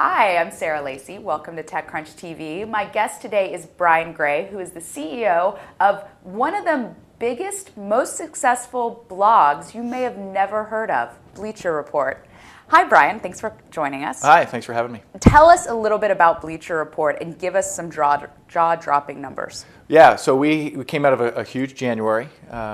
Hi, I'm Sarah Lacy. Welcome to TechCrunch TV. My guest today is Brian Gray, who is the CEO of one of the biggest, most successful blogs you may have never heard of, Bleacher Report. Hi, Brian. Thanks for joining us. Hi, thanks for having me. Tell us a little bit about Bleacher Report and give us some jaw-dropping numbers. Yeah, so we came out of a huge January.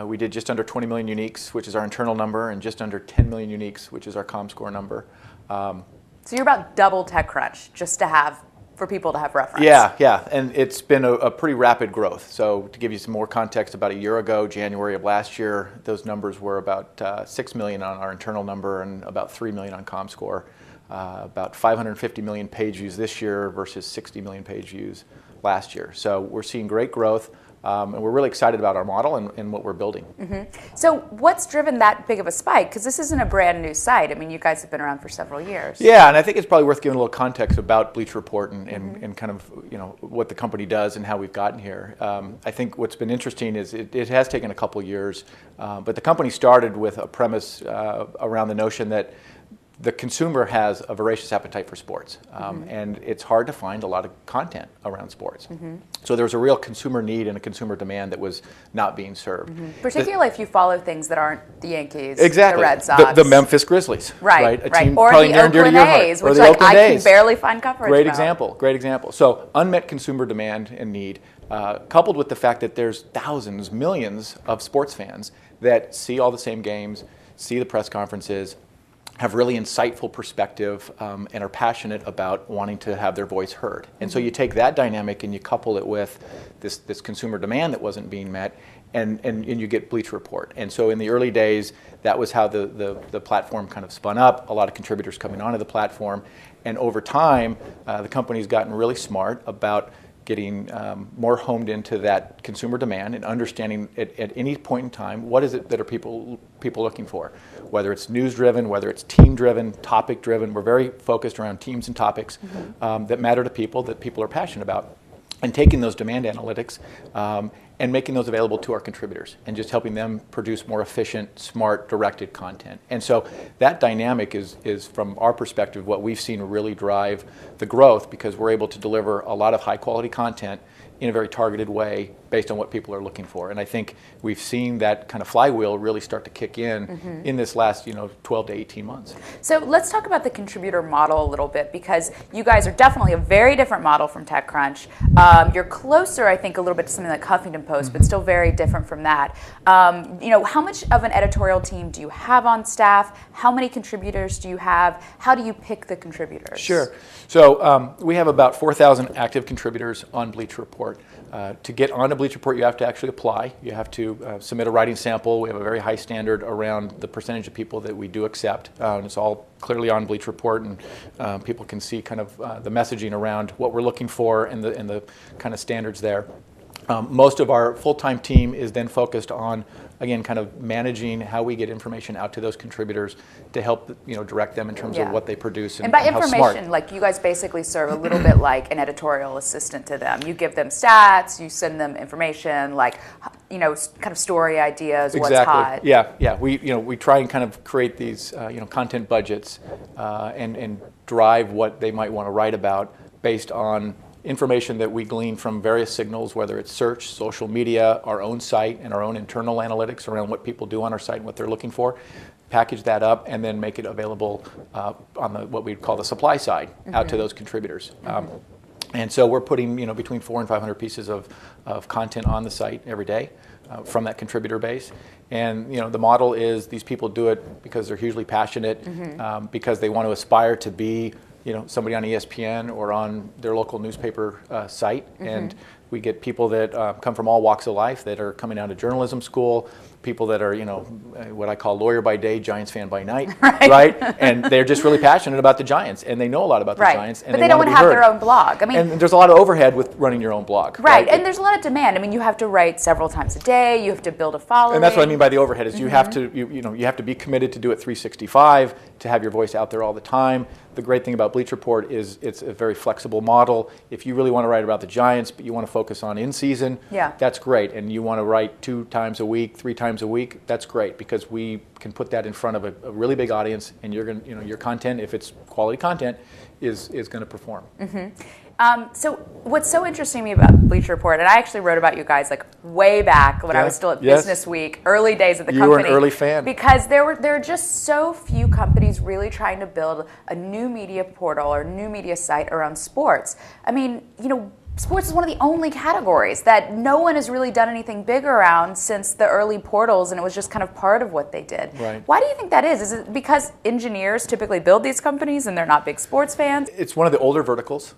We did just under 20 million uniques, which is our internal number, and just under 10 million uniques, which is our ComScore number. So you're about double TechCrunch, just to have, for people to have reference. Yeah, and it's been a pretty rapid growth. So to give you some more context, about a year ago, January of last year, those numbers were about 6 million on our internal number and about 3 million on ComScore. About 550 million page views this year versus 60 million page views last year. So we're seeing great growth. And we're really excited about our model and what we're building. So what's driven that big of a spike? Because this isn't a brand new site. I mean, you guys have been around for several years. Yeah, and I think it's probably worth giving a little context about Bleacher Report and kind of what the company does and how we've gotten here. I think what's been interesting is it has taken a couple years, but the company started with a premise around the notion that the consumer has a voracious appetite for sports, and it's hard to find a lot of content around sports. So there was a real consumer need and a consumer demand that was not being served. Particularly if you follow things that aren't the Yankees, exactly. the Red Sox. The Memphis Grizzlies. Right. A team Or probably the near and dear to your Oakland heart. A's, Or which the like, Oakland I A's. can barely find coverage Great about. example. So unmet consumer demand and need, coupled with the fact that there's thousands, millions of sports fans that see all the same games, see the press conferences, have really insightful perspective, and are passionate about wanting to have their voice heard. And so you take that dynamic and you couple it with this consumer demand that wasn't being met, and you get Bleacher Report. And so in the early days, that was how the platform kind of spun up, a lot of contributors coming onto the platform. And over time, the company's gotten really smart about getting more homed into that consumer demand and understanding at any point in time, what is it that are people looking for? Whether it's news-driven, whether it's team-driven, topic-driven. We're very focused around teams and topics that matter to people, that people are passionate about. And taking those demand analytics and making those available to our contributors and just helping them produce more efficient, smart, directed content. And so that dynamic is from our perspective, what we've seen really drive the growth, because we're able to deliver a lot of high quality content in a very targeted way based on what people are looking for. And I think we've seen that kind of flywheel really start to kick in this last 12 to 18 months. So let's talk about the contributor model a little bit, because you guys are definitely a very different model from TechCrunch. You're closer, I think, a little bit to something like Huffington Post, but still very different from that. How much of an editorial team do you have on staff? How many contributors do you have? How do you pick the contributors? Sure. So we have about 4,000 active contributors on Bleacher Report. To get onto Bleacher Report, you have to actually apply. You have to submit a writing sample. We have a very high standard around the percentage of people that we do accept. And it's all clearly on Bleacher Report, and people can see kind of the messaging around what we're looking for and the kind of standards there. Most of our full-time team is then focused on, again, kind of managing how we get information out to those contributors to help direct them in terms of what they produce and by how information, smart. like you guys basically serve a little bit like an editorial assistant to them. You give them stats, you send them information, like kind of story ideas, what's hot. Yeah. We try and kind of create these content budgets and drive what they might want to write about based on information that we glean from various signals, whether it's search, social media, our own site, and our own internal analytics around what people do on our site and what they're looking for. Package that up and then make it available on what we'd call the supply side out to those contributors. And so we're putting between 400 and 500 pieces of content on the site every day from that contributor base. And the model is these people do it because they're hugely passionate, because they want to aspire to be somebody on ESPN or on their local newspaper site. And we get people that come from all walks of life that are coming out of journalism school, people that are, what I call lawyer by day, Giants fan by night, right? And they're just really passionate about the Giants, and they know a lot about the Giants. And but they don't want to have their own blog. And there's a lot of overhead with running your own blog. Right, and there's a lot of demand. I mean, you have to write several times a day. You have to build a following. And that's what I mean by the overhead is you have to, you have to be committed to do it 365, to have your voice out there all the time. The great thing about Bleacher Report is it's a very flexible model. If you really want to write about the Giants, but you want to focus on in season, Yeah. that's great. And you want to write 2 times a week, 3 times a week, that's great, because we can put that in front of a really big audience, and you're going to, your content, if it's quality content, is going to perform. So what's so interesting to me about Bleacher Report, and I actually wrote about you guys like way back when I was still at Business Week, early days of the company. You were an early fan. Because there are just so few companies really trying to build a new media portal or new media site around sports. I mean, sports is one of the only categories that no one has really done anything big around since the early portals, and it was just kind of part of what they did. Right. Why do you think that is? Is it because engineers typically build these companies and they're not big sports fans? It's one of the older verticals.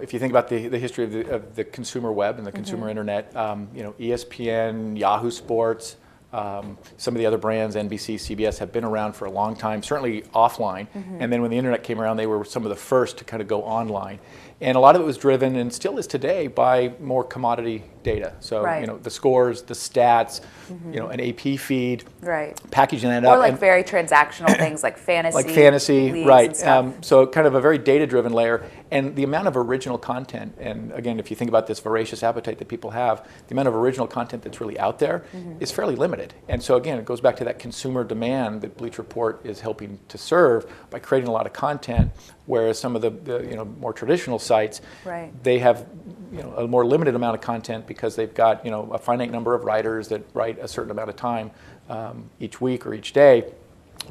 If you think about the history of the consumer web and the consumer internet, ESPN, Yahoo Sports, some of the other brands, NBC, CBS, have been around for a long time, certainly offline. And then when the internet came around, they were some of the first to kind of go online. And a lot of it was driven, and still is today, by more commodity data. So, the scores, the stats, an AP feed, packaging that up. Or like very transactional things like fantasy. Like fantasy, leagues right. And stuff. So kind of a very data-driven layer. And the amount of original content, and again, if you think about this voracious appetite that people have, the amount of original content that's really out there is fairly limited. And so again, it goes back to that consumer demand that Bleacher Report is helping to serve by creating a lot of content, whereas some of the more traditional sites, they have a more limited amount of content because they've got a finite number of writers that write a certain amount of time each week or each day,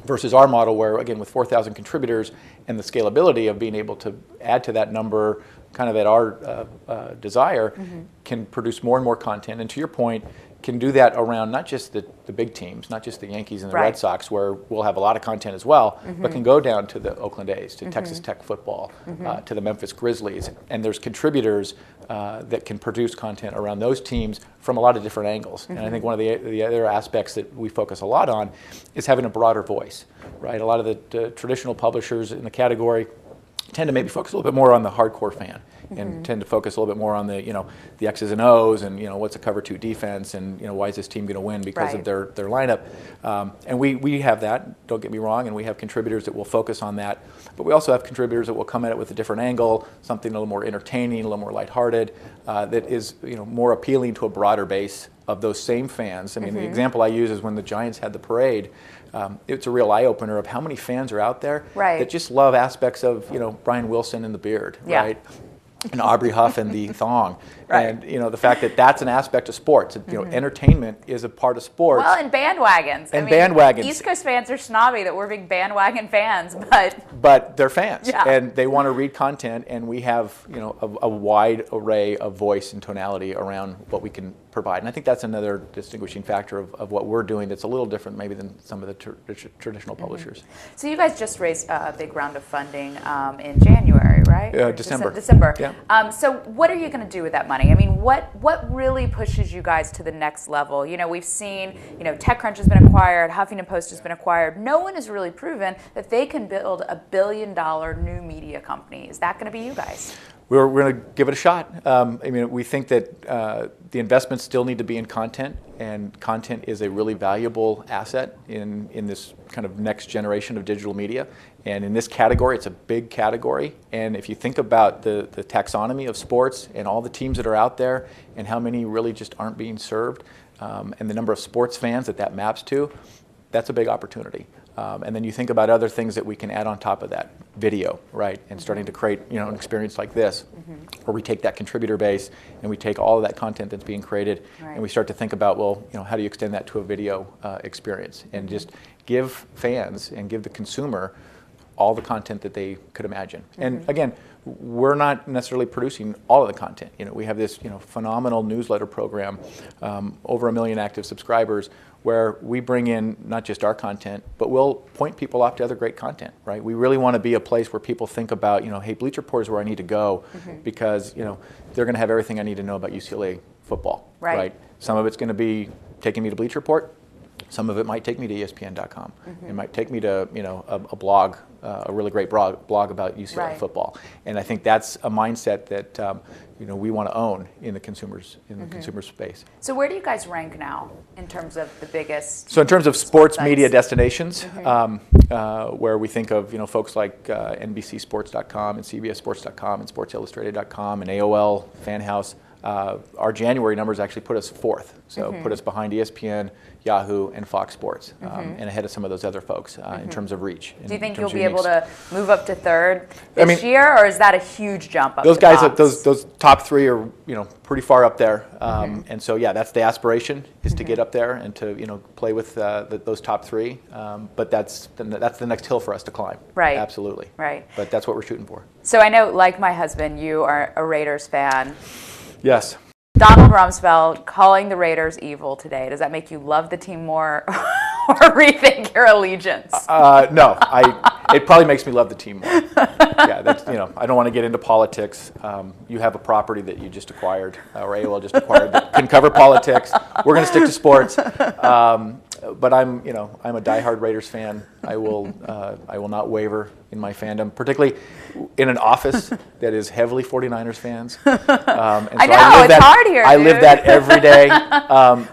versus our model where, again, with 4,000 contributors and the scalability of being able to add to that number kind of at our desire, can produce more and more content. And to your point, can do that around not just the big teams, not just the Yankees and the Red Sox, where we'll have a lot of content as well, but can go down to the Oakland A's, to Texas Tech football, to the Memphis Grizzlies. And there's contributors that can produce content around those teams from a lot of different angles. And I think one of the other aspects that we focus a lot on is having a broader voice, right? A lot of the traditional publishers in the category tend to maybe focus a little bit more on the hardcore fan, and tend to focus a little bit more on the X's and O's, and what's a cover 2 defense, and why is this team going to win because of their lineup. And we have that, don't get me wrong, and we have contributors that will focus on that, but we also have contributors that will come at it with a different angle, something a little more entertaining, a little more lighthearted, that is more appealing to a broader base of those same fans. I mean, the example I use is when the Giants had the parade. It's a real eye-opener of how many fans are out there that just love aspects of Brian Wilson and the beard, right? And Aubrey Huff and the thong, and the fact that that's an aspect of sports. Entertainment is a part of sports. Well, and bandwagons. And bandwagons. East Coast fans are snobby that we're big bandwagon fans, but they're fans, and they want to read content, and we have a wide array of voice and tonality around what we can provide. And I think that's another distinguishing factor of what we're doing that's a little different maybe than some of the traditional publishers. So you guys just raised a big round of funding in January, right? December. December. Yeah. So what are you going to do with that money? I mean, what really pushes you guys to the next level? We've seen, TechCrunch has been acquired, Huffington Post has been acquired. No one has really proven that they can build a $1 billion new media company. Is that going to be you guys? We're going to give it a shot. We think that the investments still need to be in content, and content is a really valuable asset in this kind of next generation of digital media. And in this category, it's a big category. And if you think about the taxonomy of sports and all the teams that are out there and how many really just aren't being served, and the number of sports fans that maps to, that's a big opportunity. And then you think about other things that we can add on top of that, video, right? And starting to create, an experience like this, where we take that contributor base and we take all of that content that's being created, and we start to think about, well, how do you extend that to a video experience, and just give fans and give the consumer all the content that they could imagine. And again, we're not necessarily producing all of the content. We have this phenomenal newsletter program, over 1 million active subscribers, where we bring in not just our content, but we'll point people off to other great content, right? We really want to be a place where people think about, hey, Bleacher Report is where I need to go, because they're going to have everything I need to know about UCLA football, right? Some of it's going to be taking me to Bleacher Report. Some of it might take me to ESPN.com. It might take me to a blog, a really great blog about UCLA football. And I think that's a mindset that we want to own in the consumer space. So where do you guys rank now in terms of the biggest? So in terms of sports media destinations, where we think of folks like NBCSports.com and CBSSports.com and SportsIllustrated.com and AOL, FanHouse. our January numbers actually put us fourth. So put us behind ESPN, Yahoo, and Fox Sports, and ahead of some of those other folks in terms of reach. Do you think you'll be able to move up to third this year, or is that a huge jump up? Those guys, those top three are pretty far up there, and so yeah, that's the aspiration, is to get up there and to play with those top three. But that's the next hill for us to climb. Right. Absolutely. Right. But that's what we're shooting for. So I know, like my husband, you are a Raiders fan. Yes. Donald Rumsfeld calling the Raiders evil today. Does that make you love the team more or rethink your allegiance? No, it probably makes me love the team more. Yeah, that's, I don't want to get into politics. You have a property that you just acquired, or AOL just acquired, that can cover politics. We're going to stick to sports. But I'm a diehard Raiders fan. I will not waver in my fandom, particularly in an office that is heavily 49ers fans. And so I know, it's hard here, I live that every day.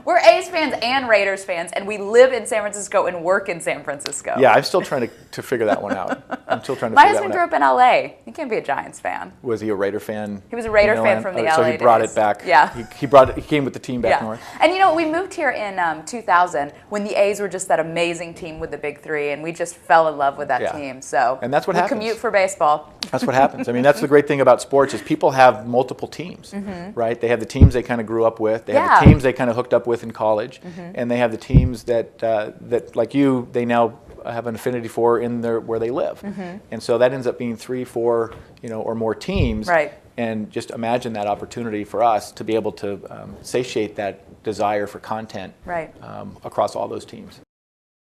We're A's fans and Raiders fans, and we live in San Francisco and work in San Francisco. Yeah, I'm still trying to figure that one out. I'm still trying to My figure that one out. husband grew up in L.A. He can't be a Giants fan. Was he a Raider fan? He was a Raider fan from the LA So he brought days. it back. Yeah. He came with the team back north. And we moved here in 2000 when the A's were just that amazing team with the big three, and we just fell in love with that team. So and that's what happens. We commute for baseball. That's what happens. I mean, that's the great thing about sports is people have multiple teams, right? They have the teams they kind of grew up with. They have the teams they kind of hooked up with in college, and they have the teams that like you, they now have an affinity for where they live. And so that ends up being 3, 4, or more teams. Right. And just imagine that opportunity for us to be able to satiate that desire for content across all those teams.